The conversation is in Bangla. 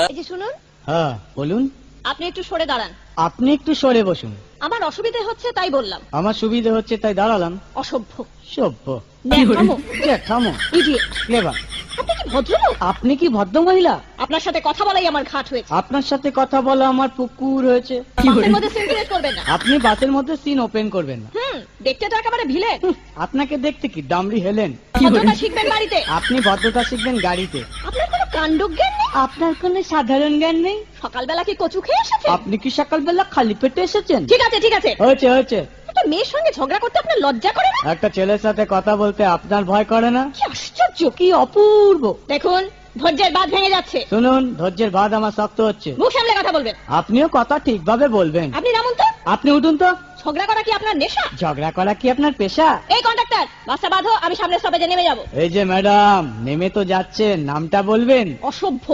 এই যে শুনুন, হ্যাঁ বলুন। আপনি একটু সরে দাঁড়ান। আপনি একটু সরে বসুন। আমার অসুবিধে হচ্ছে তাই বললাম। আমার সুবিধে হচ্ছে তাই দাঁড়ালাম। অসভ্য, সভ্য, ন্যাকামো, জ্যাঠামো, ইডিয়েট। ক্লেভার। আপনি কি ভদ্রলোক? আপনি কি ভদ্র মহিলা? আপনার সাথে কথা বলাই আমার ঘাট হয়েছে। আপনার সাথে কথা বলা আমার পুকুর হয়েছে। বাসের মধ্যে সিনক্রেট করবেন না। আপনি বাসের মধ্যে সিন ওপেন করবেন না। দেখতে তো একেবারে ভিলে। আপনাকে দেখতে কি ডামরি হেলেন? ভদ্রতা শিখবেন বাড়িতে। আপনি ভদ্রতা শিখবেন গাড়িতে। আপনার কোনো কাণ্ডজ্ঞান নেই। আপনার কোনো সাধারণ জ্ঞান নেই। সকালবেলা কি কচু খেয়ে এসেছেন? আপনি কি সকালবেলা খালি পেটে এসেছেন? ঠিক আছে ঠিক আছে, হয়েছে হয়েছে। একটা মেয়ের সঙ্গে ঝগড়া করতে আপনার লজ্জা করে না? একটা ছেলের সাথে কথা বলতে আপনার ভয় করে না? কি আশ্চর্য! কি অপূর্ব। দেখুন, ধৈর্যের বাঁধ ভেঙে যাচ্ছে। শুনুন, ধৈর্যের বাঁধ আমার শক্ত হচ্ছে। মুখ সামলে কথা বলবেন। আপনিও কথা ঠিকভাবে বলবেন। আপনি নামুন তো। আপনি উঠুন তো। ঝগড়া করা কি আপনার নেশা? ঝগড়া করা কি আপনার পেশা? এই কন্ডাক্টর, বাসটা বাঁধো, আমি সামনের স্টপেজে নেমে যাব। এই যে ম্যাডাম, নেমে তো যাচ্ছেন, নামটা বলবেন। অসভ্য।